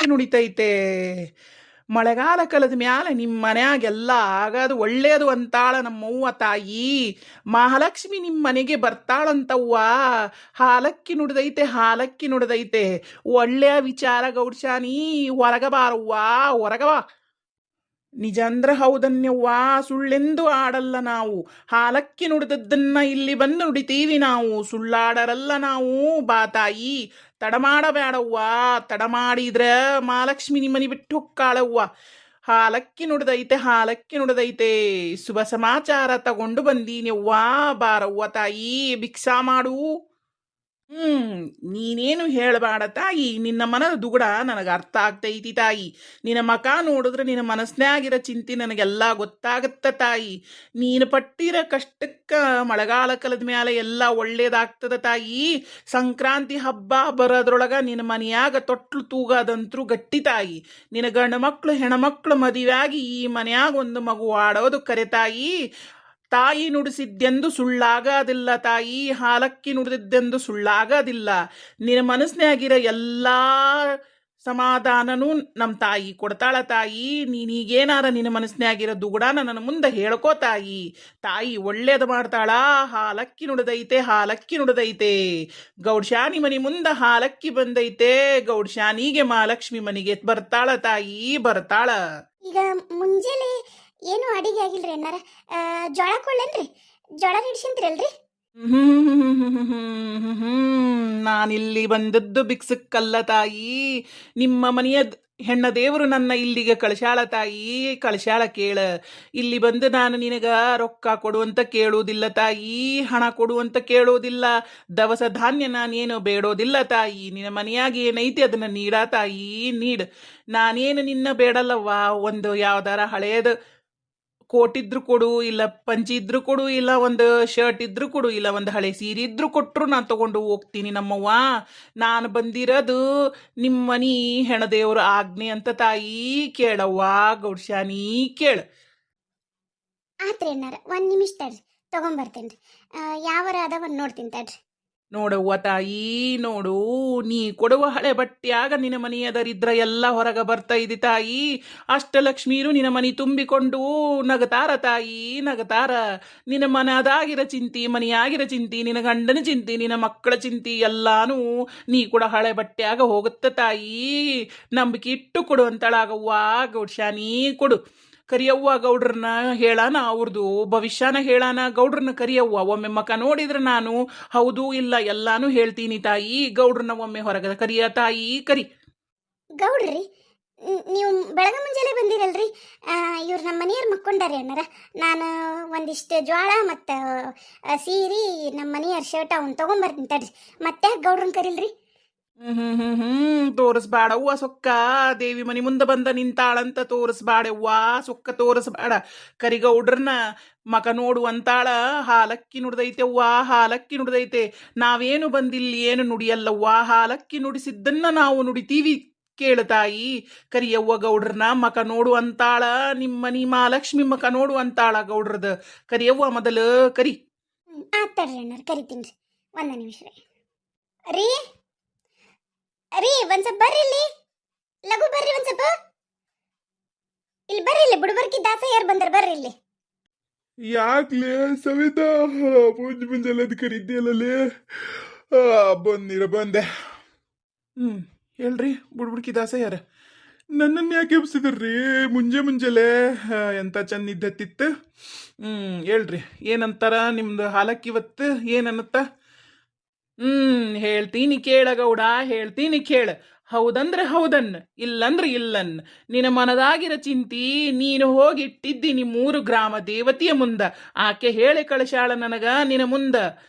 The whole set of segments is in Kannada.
ನುಡಿತೈತೆ. ಮಳೆಗಾಲ ಕಳೆದ ಮ್ಯಾಲ ನಿಮ್ಮ ಮನ್ಯಾಗೆಲ್ಲ ಆಗದು ಒಳ್ಳೇದು ಅಂತಾಳ ನಮ್ಮವ್ವ ತಾಯಿ. ಮಹಾಲಕ್ಷ್ಮಿ ನಿಮ್ಮ ಮನೆಗೆ ಬರ್ತಾಳಂತವ್ವ. ಹಾಲಕ್ಕಿ ನುಡಿದೈತೆ, ಹಾಲಕ್ಕಿ ನುಡಿದೈತೆ. ಒಳ್ಳೆಯ ವಿಚಾರ ಗೌಡ್ಶಾನಿ. ಹೊರಗ ಬಾರವ್ವ, ಹೊರಗ ಬಾ. ನಿಜ ಅಂದ್ರ ಹೌದನ್ಯವ್ವ, ಸುಳ್ಳೆಂದು ಆಡಲ್ಲ ನಾವು. ಹಾಲಕ್ಕಿ ನುಡಿದದ್ದನ್ನ ಇಲ್ಲಿ ಬಂದು ನುಡಿತೀವಿ ನಾವು, ಸುಳ್ಳಾಡರಲ್ಲ ನಾವು. ಬಾ ತಾಯಿ, ತಡ ಮಾಡಬೇಡವ್ವ. ತಡ ಮಾಡಿದ್ರ ಮಹಾಲಕ್ಷ್ಮಿ ನಿಮ್ಮನಿ ಬಿಟ್ಟು ಹೊಕ್ಕಾಳವ್ವ. ಹಾಲಕ್ಕಿ ನುಡಿದೈತೆ, ಹಾಲಕ್ಕಿ ನುಡಿದೈತೆ. ಶುಭ ಸಮಾಚಾರ ತಗೊಂಡು ಬಂದೀನಿವ್ವ. ಬಾರವ್ವ ತಾಯಿ, ಭಿಕ್ಷಾ ಮಾಡು. ನೀನೇನು ಹೇಳಬೇಡ ತಾಯಿ. ನಿನ್ನ ಮನದ ದುಗುಡ ನನಗೆ ಅರ್ಥ ಆಗ್ತೈತಿ ತಾಯಿ. ನಿನ್ನ ಮಕ ನೋಡಿದ್ರೆ ನಿನ್ನ ಮನಸ್ನ್ಯಾಗಿರೋ ಚಿಂತೆ ನನಗೆಲ್ಲ ಗೊತ್ತಾಗತ್ತ ತಾಯಿ. ನೀನು ಪಟ್ಟಿರೋ ಕಷ್ಟಕ್ಕ ಮಳೆಗಾಲ ಕಳೆದ ಮೇಲೆ ಎಲ್ಲ ಒಳ್ಳೇದಾಗ್ತದ ತಾಯಿ. ಸಂಕ್ರಾಂತಿ ಹಬ್ಬ ಬರೋದ್ರೊಳಗ ನಿನ್ನ ಮನೆಯಾಗ ತೊಟ್ಲು ತೂಗದಂತ್ರು ಗಟ್ಟಿ ತಾಯಿ. ನಿನ್ನ ಗಂಡು ಮಕ್ಕಳು ಹೆಣ್ಮಕ್ಳು ಮದುವೆಯಾಗಿ ಈ ಮನೆಯಾಗ ಒಂದು ಮಗು ಆಡೋದು ಕರೆ ತಾಯಿ. ತಾಯಿ ನುಡಿಸಿದ್ದೆಂದು ಸುಳ್ಳಾಗೋದಿಲ್ಲ ತಾಯಿ. ಹಾಲಕ್ಕಿ ನುಡಿದಿದ್ದೆಂದು ಸುಳ್ಳಾಗೋದಿಲ್ಲ. ನಿನ್ನ ಮನಸ್ಸಿನಾಗಿರೋ ಎಲ್ಲ ಸಮಾಧಾನನೂ ನಮ್ಮ ತಾಯಿ ಕೊಡ್ತಾಳ ತಾಯಿ. ನೀನೀಗೇನಾರ ನಿನ್ನ ಮನಸ್ಸಿನಾಗಿರೋ ದುಗುಡಾನ ನನ್ನ ಮುಂದೆ ಹೇಳ್ಕೋ ತಾಯಿ. ತಾಯಿ ಒಳ್ಳೇದು ಮಾಡ್ತಾಳ. ಹಾಲಕ್ಕಿ ನುಡಿದೈತೆ, ಹಾಲಕ್ಕಿ ನುಡಿದೈತೆ. ಗೌಡ್ಶಾನಿ ಮನೆ ಮುಂದೆ ಹಾಲಕ್ಕಿ ಬಂದೈತೆ. ಗೌಡ್ಶಾನಿಗೆ ಮಹಾಲಕ್ಷ್ಮಿ ಮನೆಗೆ ಬರ್ತಾಳ ತಾಯಿ, ಬರ್ತಾಳ. ಈಗ ಮುಂಜಾನೆ ಏನು ಅಡಿಗೆ ಆಗಿಲ್ರಿ ಅಣ್ಣಾರ. ಜೋಳ ಕೊಳ್ಳೇನ್ರಿ? ಜೋಳ ಹಿಡ್ಸಿಂತ್ರಿ? ನಾನಿಲ್ಲಿ ಬಂದದ್ದು ಭಿಕ್ಷಕ್ಕಲ್ಲ ತಾಯಿ. ನಿಮ್ಮ ಮನೆಯ ಹೆಣ್ಣ ದೇವರು ನನ್ನ ಇಲ್ಲಿಗೆ ಕಳಿಸ್ಯಾಳ ತಾಯಿ, ಕಳಿಸ್ಯಾಳ ಕೇಳ. ಇಲ್ಲಿ ಬಂದು ನಾನು ನಿನಗ ರೊಕ್ಕ ಕೊಡುವಂತ ಕೇಳೋದಿಲ್ಲ ತಾಯಿ, ಹಣ ಕೊಡುವಂತ ಕೇಳೋದಿಲ್ಲ, ದವಸ ಧಾನ್ಯ ನಾನೇನು ಬೇಡೋದಿಲ್ಲ ತಾಯಿ. ನಿನ್ನ ಮನೆಯಾಗ ಏನೈತಿ ಅದನ್ನ ನೀಡ ತಾಯಿ, ನೀಡ್. ನಾನೇನು ನಿನ್ನ ಬೇಡಲ್ಲವ್ವ. ಒಂದು ಯಾವ್ದಾರ ಹಳೇದು ಕೋಟ್ ಇದ್ರು ಕೊಡು, ಇಲ್ಲ ಪಂಚಿ ಇದ್ರು ಕೊಡು, ಇಲ್ಲ ಒಂದು ಶರ್ಟ್ ಇದ್ರು ಕೊಡು, ಇಲ್ಲ ಒಂದು ಹಳೆ ಸೀರೆ ಇದ್ರು ಕೊಟ್ಟರು ನಾನು ತಗೊಂಡು ಹೋಗ್ತೀನಿ ನಮ್ಮವ್ವ. ನಾನು ಬಂದಿರೋದು ನಿಮ್ಮ ಮನಿ ಹೆಣದೇವ್ರ ಆಜ್ಞೆ ಅಂತ ತಾಯಿ. ಕೇಳವ್ವ ಗೌಡ್ಶಾನಿ, ಕೇಳ. ಆತ್ರಿ ಅಣ್ಣಾರ, ಒಂದ್ ನಿಮಿಷ ತಡ್ರಿ, ತಗೊಂಬರ್ತೇನ್ರಿ. ಯಾವರ ಅದಾವ ನೋಡ್ತೀನಿ ತಡ್ರಿ. ನೋಡವ್ವ ತಾಯಿ, ನೋಡು. ನೀ ಕೊಡುವ ಹಳೆ ಬಟ್ಟೆಯಾಗ ನಿನ್ನ ಮನೆಯ ದರಿದ್ರ ಎಲ್ಲ ಹೊರಗ ಬರ್ತಾ ಇದೆ ತಾಯಿ. ಅಷ್ಟಲಕ್ಷ್ಮೀರು ನಿನ್ನ ಮನೆ ತುಂಬಿಕೊಂಡು ನಗತಾರ ತಾಯಿ, ನಗತಾರ. ನಿನ್ನ ಮನದಾಗಿರ ಚಿಂತಿ, ಮನೆಯಾಗಿರ ಚಿಂತಿ, ನಿನ್ನ ಗಂಡನ ಚಿಂತಿ, ನಿನ್ನ ಮಕ್ಕಳ ಚಿಂತಿ ಎಲ್ಲಾನು ನೀ ಕೂಡ ಹಳೆ ಬಟ್ಟೆಯಾಗ ಹೋಗುತ್ತ ತಾಯಿ. ನಂಬಿಕೆ ಇಟ್ಟು ಕೊಡು ಅಂತಳಾಗವ್ವ ಗೌಡ್ಶಾನಿ, ಕೊಡು. ಕರಿಯವ್ವ ಗೌಡ್ರನ್ನ ಹೇಳಾನ, ಅವ್ರದ್ದು ಭವಿಷ್ಯನ ಹೇಳಾನ. ಗೌಡ್ರನ್ನ ಕರಿಯವ್ವ. ಒಮ್ಮೆ ಮಕ ನೋಡಿದ್ರೆ ನಾನು ಹೌದು ಇಲ್ಲ ಎಲ್ಲಾನು ಹೇಳ್ತೀನಿ ತಾಯಿ. ಗೌಡ್ರನ್ನ ಒಮ್ಮೆ ಹೊರಗ ಕರಿಯ ತಾಯಿ, ಕರಿ. ಗೌಡ್ರಿ, ನೀವು ಬೆಳಗ ಮುಂಜಾನೆ ಬಂದಿರಲ್ರಿ? ಇವ್ರು ನಮ್ಮ ಮನೆಯವ್ರು ಮಕ್ಕೊಂಡಾರೆ ಅಣ್ಣಾರ. ನಾನು ಒಂದಿಷ್ಟು ಜ್ವಾಳ ಮತ್ತು ಸೀರೆ, ನಮ್ಮ ಮನೆಯವ್ರ ಶರ್ಟ್ ಅವ್ನು ತೊಗೊಂಬರ್ತೀನಿ ತಡ್ರಿ. ಮತ್ತೆ ಗೌಡ್ರನ್ನ ಕರಿಲ್ರಿ? ತೋರಿಸ್ಬೇಡವ್ವ ಸೊಕ್ಕ. ದೇವಿ ಮನಿ ಮುಂದೆ ಬಂದ ನಿಂತಾಳಂತ ತೋರಿಸ್ಬೇಡವ್ವ ಸೊಕ್ಕ, ತೋರಿಸ್ಬೇಡ. ಕರಿಗೌಡ್ರನ್ನ ಮಕ ನೋಡು ಅಂತಾಳ. ಹಾಲಕ್ಕಿ ನುಡ್ದೈತೆವ್ವ, ಹಾಲಕ್ಕಿ ನುಡ್ದೈತೆ. ನಾವೇನು ಬಂದಿಲ್ಲಿ ಏನು ನುಡಿಯಲ್ಲವ್ವ. ಹಾಲಕ್ಕಿ ನುಡಿಸಿದ್ದನ್ನ ನಾವು ನುಡಿತೀವಿ, ಕೇಳ್ತಾಯಿ. ಕರಿಯವ್ವ ಗೌಡ್ರನ್ನ ಮಕ ನೋಡು ಅಂತಾಳ. ನಿಮ್ಮನಿ ಮಹಾಲಕ್ಷ್ಮಿ ಮಕ ನೋಡು ಅಂತಾಳ ಗೌಡ್ರದ. ಕರಿಯವ್ವ ಮೊದಲು ಕರಿ. ಆತಡ್ರಿ ಅಣ್ಣಾರ, ಕರಿತೀನಿ ರೀ. ಒಂದ ನಿಮಿಷ ರೀ. ರೀ ಒಂದ್ ಸ್ವಲ್ಪ ಬರ್ರಿ ಇಲ್ಲಿ, ಲಘು ಬರ್ರಿ ಒಂದ್ ಸ್ವಲ್ಪ. ಇಲ್ಲಿ ಬರ್ರಿ, ಇಲ್ಲಿ ಬುಡಬರ್ಕಿ ದಾಸ ಯಾರು ಬಂದ್ರ ಬರ್ರಿ ಇಲ್ಲಿ. ಯಾಕ್ಲೆ ಸವಿತಾ, ಮುಂಜಾನೆ ಕರಿದ್ಯಲ್ಲೇ. ಬಂದಿರ ಬಂದೆ. ಹೇಳ್ರಿ ಬುಡ್ಬುಡ್ಕಿ ದಾಸ ಯಾರ? ನನ್ನನ್ನು ಯಾಕೆ ಎಬ್ಸಿದ್ರಿ ಮುಂಜಾನೆ? ಎಂತ ಚಂದ ಇದ್ದತ್ತಿತ್ತು. ಹೇಳ್ರಿ ಏನಂತಾರ ನಿಮ್ದು ಹಾಲಕ್ಕಿ ಇವತ್ತು ಏನನ್ನತ್ತ? ಹೇಳ್ತೀನಿ ಕೇಳ ಗೌಡ, ಹೇಳ್ತೀನಿ ಕೇಳ. ಹೌದಂದ್ರೆ ಹೌದನ್, ಇಲ್ಲಂದ್ರೆ ಇಲ್ಲನ್. ನಿನ್ನ ಮನದಾಗಿರ ಚಿಂತಿ ನೀನು ಹೋಗಿಟ್ಟಿದ್ದಿ ನಿಮ್ಮೂರು ಗ್ರಾಮ ದೇವತೆಯ ಮುಂದ. ಆಕೆ ಹೇಳಿ ಕಳಿಸ್ಯಾಳ ನನಗ ನಿನ್ನ ಮುಂದ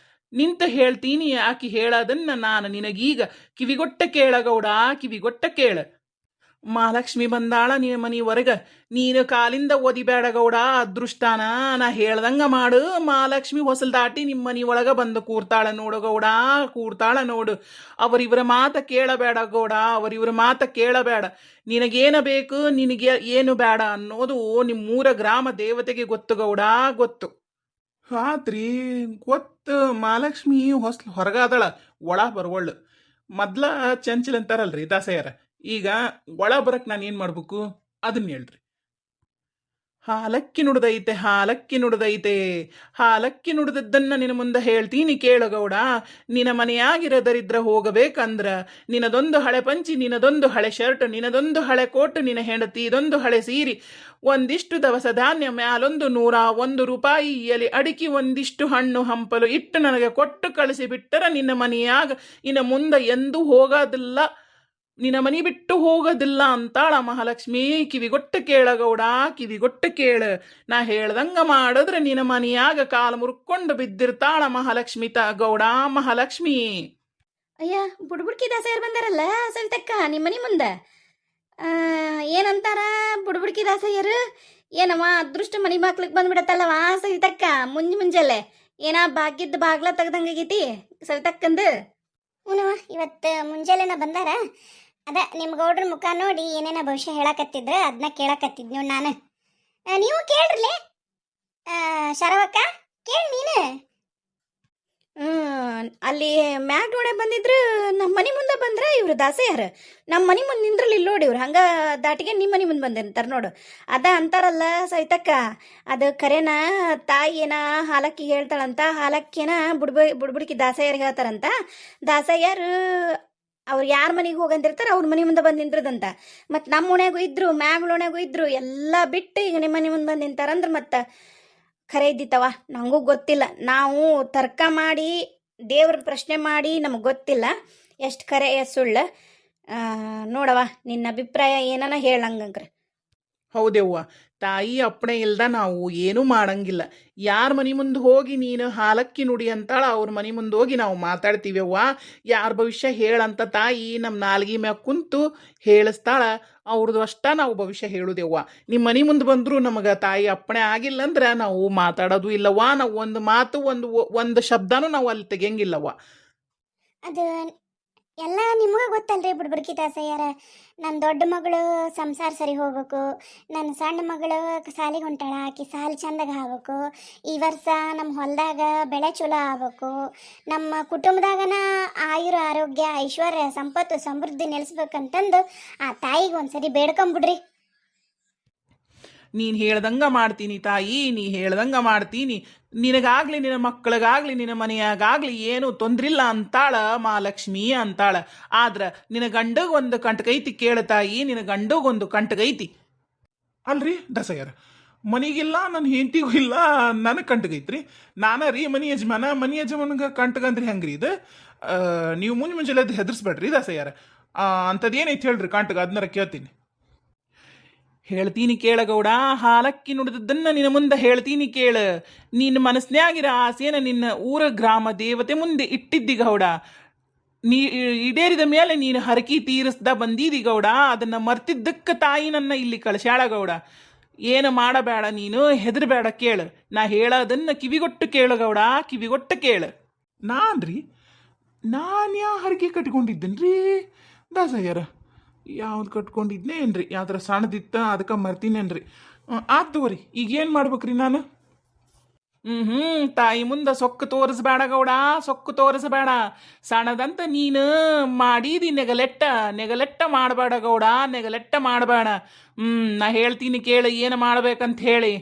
ನಿಂತ ಹೇಳ್ತೀನಿ. ಆಕೆ ಹೇಳದನ್ನ ನಾನು ನಿನಗೀಗ ಕಿವಿಗೊಟ್ಟ ಕೇಳ ಗೌಡ, ಕಿವಿಗೊಟ್ಟ ಕೇಳ. ಮಹಾಲಕ್ಷ್ಮಿ ಬಂದಾಳ ನಿನ್ನ ಮನಿವರೆಗ. ನೀನು ಕಾಲಿಂದ ಓದಿಬೇಡ ಗೌಡ ಅದೃಷ್ಟಾನ. ನಾ ಹೇಳ್ದಂಗ ಮಾಡು. ಮಹಾಲಕ್ಷ್ಮಿ ಹೊಸಲ್ ದಾಟಿ ನಿಮ್ಮ ಮನಿ ಒಳಗ ಬಂದು ಕೂರ್ತಾಳ ನೋಡು ಗೌಡ, ಕೂರ್ತಾಳ ನೋಡು. ಅವರಿವರ ಮಾತ ಕೇಳಬೇಡ ಗೌಡ, ಅವರಿವರ ಮಾತ ಕೇಳಬೇಡ. ನಿನಗೇನ ಬೇಕು, ನಿನಗೆ ಏನು ಬೇಡ ಅನ್ನೋದು ನಿಮ್ಮೂರ ಗ್ರಾಮ ದೇವತೆಗೆ ಗೊತ್ತು ಗೌಡ, ಗೊತ್ತು. ಆತ್ರಿ ಗೊತ್ತು. ಮಹಾಲಕ್ಷ್ಮಿ ಹೊರಗಾದಳ, ಒಳ ಬರುವಳ್ಳು. ಮೊದ್ಲ ಚಂಚಲ್ ಅಂತಾರಲ್ರಿ ದಾಸಯ್ಯರ. ಈಗ ಒಳ ಬರಕ್ ನಾನು ಏನು ಮಾಡ್ಬೇಕು ಅದನ್ನ ಹೇಳ್ರಿ. ಹಾಲಕ್ಕಿ ನುಡ್ದೈತೆ, ಹಾಲಕ್ಕಿ ನುಡ್ದೈತೆ, ಹಾಲಕ್ಕಿ ನುಡ್ದದ್ದನ್ನ ನಿನ್ನ ಮುಂದೆ ಹೇಳ್ತೀನಿ ಕೇಳಗೌಡ. ನಿನ್ನ ಮನೆಯಾಗಿರೋ ದರಿದ್ರ ಹೋಗಬೇಕಂದ್ರ ನಿನ್ನದೊಂದು ಹಳೆ ಪಂಚಿ, ನಿನ್ನದೊಂದು ಹಳೆ ಶರ್ಟ್, ನಿನ್ನದೊಂದು ಹಳೆ ಕೋಟ್, ನಿನ್ನ ಹೆಂಡತಿ ಇದೊಂದು ಹಳೆ ಸೀರಿ, ಒಂದಿಷ್ಟು ದವಸ ಧಾನ್ಯ, ಮ್ಯಾಲೊಂದು 101 ರೂಪಾಯಿ ಎಲೆ ಅಡಿಕೆ, ಒಂದಿಷ್ಟು ಹಣ್ಣು ಹಂಪಲು ಇಟ್ಟು ನನಗೆ ಕೊಟ್ಟು ಕಳಿಸಿ ಬಿಟ್ಟರ ನಿನ್ನ ಮನೆಯಾಗ ಇನ್ನು ಮುಂದೆ ಎಂದೂ ಹೋಗೋದಿಲ್ಲ, ನಿನ್ನ ಮನಿ ಬಿಟ್ಟು ಹೋಗೋದಿಲ್ಲ ಅಂತಾಳ ಮಹಾಲಕ್ಷ್ಮಿ. ಕಿವಿಗೊಟ್ಟು ಕೇಳಗೌಡ, ಕಿವಿಗೊಟ್ಟು ಕೇಳ. ನಾ ಹೇಳ್ದಂಗ ಮಾಡಿದ್ರೆ ನಿನ್ನ ಮನೆಯಾಗ ಕಾಲು ಮುರ್ಕೊಂಡು ಬಿದ್ದಿರ್ತಾಳ ಮಹಾಲಕ್ಷ್ಮಿ ಗೌಡ, ಮಹಾಲಕ್ಷ್ಮಿ. ಅಯ್ಯ ಬುಡ್ಬುಡ್ಕಿ ದಾಸಯ್ಯರು ಬಂದಾರಲ್ಲ ಸವಿತಕ್ಕ ನಿಮ್ಮ ಮನೆ ಮುಂದೆ. ಏನಂತಾರ ಬುಡ್ಬುಡ್ಕಿ ದಾಸಯ್ಯರು? ಏನವ ಅದೃಷ್ಟ ಮನಿ ಬಾಕ್ಲಿಗೆ ಬಂದ್ಬಿಡತ್ತಲ್ಲವ ಸವಿತಕ್ಕ ಮುಂಜಾನೆ ಏನ ಭಾಗ್ಯದ ಬಾಗ್ಲ ತೆಗ್ದಂಗೈತಿ ಸವಿತಕ್ಕಂದು. ಹ್ಞೂ ಇವತ್ತು ಮುಂಜಾನೆನ ಬಂದಾರ. ಅದ ನಿಮ್ಮ ಗೌಡ್ರ ಮುಖ ನೋಡಿ ಏನೇನ ಭವಿಷ್ಯ ಹೇಳಕತ್ತಿದ್ರ ಅದನ್ನ ಕೇಳಕತ್ತಿದ್ ನೋಡಿ ನಾನು. ನೀವು ಕೇಳ್ರಲೆ ಶರವಕ್ಕ, ಕೇಳಿ ನೀನು. ಅಲ್ಲಿ ಮ್ಯಾಗ್ ನೋಡೆ ಬಂದಿದ್ರು, ನಮ್ಮ ಮನೆ ಮುಂದೆ ಬಂದ್ರೆ ಇವ್ರು ದಾಸಯ್ಯರು ನಮ್ಮ ಮನೆ ಮುಂದೆ ನಿಂದ್ರಲ್ಲಿ ಇಲ್ಲಿ ನೋಡಿ ಇವ್ರು ಹಂಗ ದಾಟಿಗೆ ನಿಮ್ಮ ಮನೆ ಮುಂದೆ ಬಂದಿರ್ತಾರೆ ನೋಡು. ಅದ ಅಂತಾರಲ್ಲ ಸವಿತಕ್ಕ, ಅದು ಕರೆನ ತಾಯಿ ಏನ ಹಾಲಕ್ಕಿಗೆ ಹೇಳ್ತಾಳಂತ, ಹಾಲಕ್ಕಿನ ಬುಡ್ಬುಡ್ಕಿ ದಾಸಯ್ಯರಿಗೆ ಹೇಳ್ತಾರಂತ. ದಾಸಯ್ಯರು ಅವ್ರು ಯಾರ ಮನೆಗೆ ಹೋಗಂದಿರ್ತಾರೆ ಅವ್ರ ಮನೆ ಮುಂದೆ ಬಂದು ನಿಂದ್ರದಂತ. ಮತ್ತು ನಮ್ಮ ಓಣ್ಯಾಗೂ ಇದ್ರು, ಮ್ಯಾಗ್ಳೋಣ್ಯಾಗೂ ಇದ್ರು, ಎಲ್ಲ ಬಿಟ್ಟು ಈಗ ನಿಮ್ಮ ಮನೆ ಮುಂದೆ ಬಂದು ನಿಂತಾರಂದ್ರೆ ಮತ್ತೆ ಖರೆ ಇದ್ದಿತ್ತವ. ನನಗೂ ಗೊತ್ತಿಲ್ಲ, ನಾವು ತರ್ಕ ಮಾಡಿ ದೇವ್ರ ಪ್ರಶ್ನೆ ಮಾಡಿ ನಮಗೆ ಗೊತ್ತಿಲ್ಲ ಎಷ್ಟು ಖರೆ ಎಷ್ಟು ಸುಳ್ಳು. ನೋಡವ ನಿನ್ನ ಅಭಿಪ್ರಾಯ ಏನನ ಹೇಳಂಗಂಗ್ರೆ. ಹೌದೆವ್ವ, ತಾಯಿ ಅಪ್ಪಣೆ ಇಲ್ದ ನಾವು ಏನೂ ಮಾಡಂಗಿಲ್ಲ. ಯಾರ ಮನೆ ಮುಂದೆ ಹೋಗಿ ನೀನು ಹಾಲಕ್ಕಿ ನುಡಿ ಅಂತಾಳ ಅವ್ರ ಮನೆ ಮುಂದೆ ಹೋಗಿ ನಾವು ಮಾತಾಡ್ತೀವವ್ವ. ಯಾರ ಭವಿಷ್ಯ ಹೇಳಂತ ತಾಯಿ ನಮ್ಮ ನಾಲ್ಗಿ ಮ್ಯಾಗ ಕುಂತು ಹೇಳಿಸ್ತಾಳ, ಅವ್ರದ್ದು ಅಷ್ಟ ನಾವು ಭವಿಷ್ಯ ಹೇಳುದೆವ್ವ. ನಿಮ್ಮ ಮನೆ ಮುಂದೆ ಬಂದರೂ ನಮಗೆ ತಾಯಿ ಅಪ್ಪಣೆ ಆಗಿಲ್ಲ ಅಂದ್ರೆ ನಾವು ಮಾತಾಡೋದು ಇಲ್ಲವ್ವ. ನಾವು ಒಂದು ಮಾತು ಒಂದು ಶಬ್ದನೂ ನಾವು ಅಲ್ಲಿ ತೆಗಿಯಂಗಿಲ್ಲವ್ವ. ಅದು ಎಲ್ಲ ನಿಮಗೆ ಗೊತ್ತಲ್ರಿ ಬುಡ್ಬುಡ್ಕಿ ದಾಸಯ್ಯರ. ನನ್ನ ದೊಡ್ಡ ಮಗಳು ಸಂಸಾರ ಸರಿ ಹೋಗ್ಬೇಕು, ನನ್ನ ಸಣ್ಣ ಮಗಳು ಸಾಲಿಗೆ ಹೊಂಟಾಳ, ಆಕಿ ಸಾಲಿ ಚಂದಾಗ ಆಗ್ಬೇಕು, ಈ ವರ್ಷ ನಮ್ಮ ಹೊಲದಾಗ ಬೆಳೆ ಚಲೋ ಆಗ್ಬೇಕು, ನಮ್ಮ ಕುಟುಂಬದಾಗನ ಆಯುರ ಆರೋಗ್ಯ ಐಶ್ವರ್ಯ ಸಂಪತ್ತು ಸಮೃದ್ಧಿ ನೆಲೆಸ್ಬೇಕಂತಂದು ಆ ತಾಯಿಗೆ ಒಂದ್ಸರಿ ಬೇಡ್ಕೊಂಬಿಡ್ರಿ. ನೀನು ಹೇಳ್ದಂಗೆ ಮಾಡ್ತೀನಿ ತಾಯಿ, ನೀ ಹೇಳ್ದಂಗೆ ಮಾಡ್ತೀನಿ. ನಿನಗಾಗ್ಲಿ ನಿನ್ನ ಮಕ್ಕಳಿಗಾಗ್ಲಿ ನಿನ್ನ ಮನೆಯಾಗಲಿ ಏನು ತೊಂದ್ರಿಲ್ಲ ಅಂತಾಳ ಮಹಾಲಕ್ಷ್ಮಿ ಅಂತಾಳ. ಆದ್ರೆ ನಿನ್ನ ಗಂಡಗೆ ಒಂದು ಕಂಟಕೈತಿ ಕೇಳು ತಾಯಿ, ನಿನ್ನ ಗಂಡಗೊಂದು ಕಂಟಕೈತಿ. ಅಲ್ರಿ ದಾಸಯ್ಯರ, ಮನಿಗಿಲ್ಲ ನನ್ನ ಹೆಂಡತಿಗೂ ಇಲ್ಲ, ನನಗೆ ಕಂಟಗೈತ್ರಿ. ನಾನ ರೀ ಮನಿ ಯಜಮಾನಗೆ ಕಂಟಗಂದ್ರಿ ಹೆಂಗ್ರಿ ಇದು? ನೀವು ಮುಂಜಾನೆ ಹೆದರ್ಸ್ಬೇಡ್ರಿ ದಾಸಯ್ಯರ. ಅಂಥದ್ದು ಏನೈತಿ ಹೇಳ್ರಿ ಕಂಟಗ, ಅದನ್ನಾರ ಕೇಳ್ತೀನಿ. ಹೇಳ್ತೀನಿ ಕೇಳಗೌಡ, ಹಾಲಕ್ಕಿ ನುಡಿದದ್ದನ್ನ ನಿನ್ನ ಮುಂದೆ ಹೇಳ್ತೀನಿ ಕೇಳ. ನಿನ್ನ ಮನಸ್ನ್ಯಾಗಿರ ಆಸೆನ ನಿನ್ನ ಊರ ಗ್ರಾಮ ದೇವತೆ ಮುಂದೆ ಇಟ್ಟಿದ್ದಿ ಗೌಡ. ನೀ ಈಡೇರಿದ ಮೇಲೆ ನೀನು ಹರಕಿ ತೀರಿಸ್ದ ಬಂದೀದಿ ಗೌಡ. ಅದನ್ನು ಮರ್ತಿದ್ದಕ್ಕೆ ತಾಯಿ ನನ್ನ ಇಲ್ಲಿ ಕಳಿಸ್ಯಾಳ ಗೌಡ. ಏನು ಮಾಡಬೇಡ, ನೀನು ಹೆದರ್ಬೇಡ, ಕೇಳು. ನಾ ಹೇಳೋದನ್ನ ಕಿವಿಗೊಟ್ಟು ಕೇಳು ಗೌಡ, ಕಿವಿಗೊಟ್ಟು ಕೇಳು. ನಾನು ಯಾ ಹರಕೆ ಕಟ್ಕೊಂಡಿದ್ದೇನ್ರಿ ದಾಸಯ್ಯರ? ಯಾವ್ದು ಕಟ್ಕೊಂಡಿದ್ನೇ ಏನ್ರಿ? ಯಾವ್ದಾರ ಸಣ್ಣದಿತ್ತ ಅದಕ್ಕೆ ಮರ್ತೀನೇನ್ರಿ? ಆತವ್ರಿ, ಈಗ ಏನು ಮಾಡ್ಬೇಕ್ರಿ ನಾನು? ತಾಯಿ ಮುಂದೆ ಸೊಕ್ಕು ತೋರಿಸ್ಬೇಡ ಗೌಡ, ಸೊಕ್ಕು ತೋರಿಸಬೇಡ. ಸಣ್ಣದಂತ ನೀನು ಮಾಡಿದಿ ನೆಗಲೆಟ್ಟ ಮಾಡಬೇಡ ಗೌಡ, ನೆಗಲೆಟ್ಟ ಮಾಡಬೇಡ. ನಾ ಹೇಳ್ತೀನಿ ಕೇಳು ಏನು ಮಾಡ್ಬೇಕಂತ ಹೇಳಿ.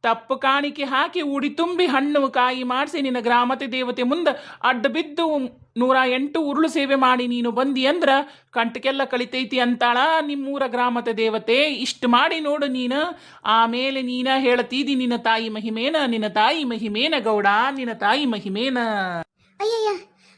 ತಪ್ಪು ಕಾಣಿಕೆ ಹಾಕಿ ಉಡಿ ತುಂಬಿ ಹಣ್ಣು ಕಾಯಿ ಮಾಡಿಸಿ ನಿನ್ನ ಗ್ರಾಮತೆ ದೇವತೆ ಮುಂದೆ ಅಡ್ಡ ಬಿದ್ದು 108 ಉರುಳು ಸೇವೆ ಮಾಡಿ ನೀನು ಬಂದಿ ಅಂದ್ರ ಕಂಟಕ್ಕೆಲ್ಲ ಕಳಿತೈತಿ ಅಂತಾಳ ನಿಮ್ಮೂರ ಗ್ರಾಮತೆ ದೇವತೆ. ಇಷ್ಟು ಮಾಡಿ ನೋಡು ನೀನು, ಆಮೇಲೆ ನೀನ ಹೇಳ್ತೀದಿ ನಿನ್ನ ತಾಯಿ ಮಹಿಮೇನ, ನಿನ್ನ ತಾಯಿ ಮಹಿಮೇನ ಗೌಡ, ನಿನ್ನ ತಾಯಿ ಮಹಿಮೇನ. ಅಯ್ಯಯ್ಯ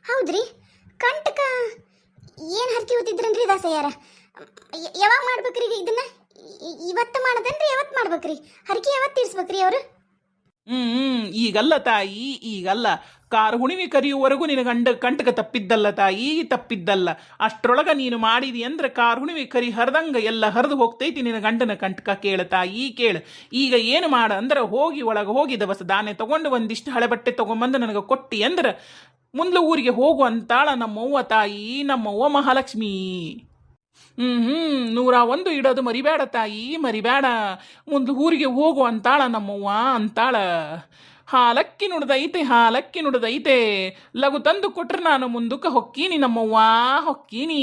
ಹೌದ್ರಿ, ಕಂಟಕ ಏನು ಹರಕೆ ಓದಿದ್ರನ್ರಿ ದಾಸಯ್ಯರ? ಯಾವಾಗ ಮಾಡ್ಬೇಕ್ರಿ ಇದನ್ನ? ಇವತ್ತು ಮಾಡದನ್ರಿ ಯಾವತ್ತು ಮಾಡ್ಬೇಕ್ರಿ? ಹರಕೆ ಯಾವತ್ತು ತೀರ್ಸ್ಬೇಕ್ರಿ ಅವರು? ಈಗಲ್ಲ ತಾಯಿ, ಈಗಲ್ಲ. ಕಾರು ಹುಣಿವಿ ಕರಿಯುವವರೆಗೂ ನಿನ್ನ ಕಂಟಕ ತಪ್ಪಿದ್ದಲ್ಲ ತಾಯಿ, ತಪ್ಪಿದ್ದಲ್ಲ. ಅಷ್ಟರೊಳಗ ನೀನು ಮಾಡಿದಿ ಅಂದ್ರೆ ಕಾರು ಹುಣಿವಿ ಕರಿ ಹರಿದಂಗ ಎಲ್ಲ ಹರಿದು ಹೋಗ್ತೈತಿ ನಿನ್ನ ಗಂಡನ ಕಂಟಕ. ಕೇಳು ತಾಯಿ ಕೇಳು. ಈಗ ಏನು ಮಾಡ ಅಂದ್ರೆ ಹೋಗಿ ಒಳಗೆ ಹೋಗಿ ದವಸ ಧಾನ್ಯ ತಗೊಂಡು ಒಂದಿಷ್ಟು ಹಳೆ ಬಟ್ಟೆ ತಗೊಂಬಂದು ನನಗೆ ಕೊಟ್ಟಿ ಅಂದ್ರೆ ಮುಂದೆ ಊರಿಗೆ ಹೋಗು ಅಂತಾಳ ನಮ್ಮವ್ವ ತಾಯಿ, ನಮ್ಮವ್ವ ಮಹಾಲಕ್ಷ್ಮಿ. 101 ಇಡೋದು ಮರಿಬೇಡ ತಾಯಿ, ಮರಿಬೇಡ. ಮುಂದೆ ಊರಿಗೆ ಹೋಗು ಅಂತಾಳ ನಮ್ಮವ್ವ ಅಂತಾಳ. ಹಾಲಕ್ಕಿ ನುಡ್ದೈತೆ, ಹಾಲಕ್ಕಿ ನುಡ್ದೈತೆ, ಲಘು ತಂದು ಕೊಟ್ರೆ ನಾನು ಮುಂದಕ್ಕೆ ಹೊಕ್ಕೀನಿ ನಮ್ಮವ್ವ, ಹೊಕ್ಕೀನಿ.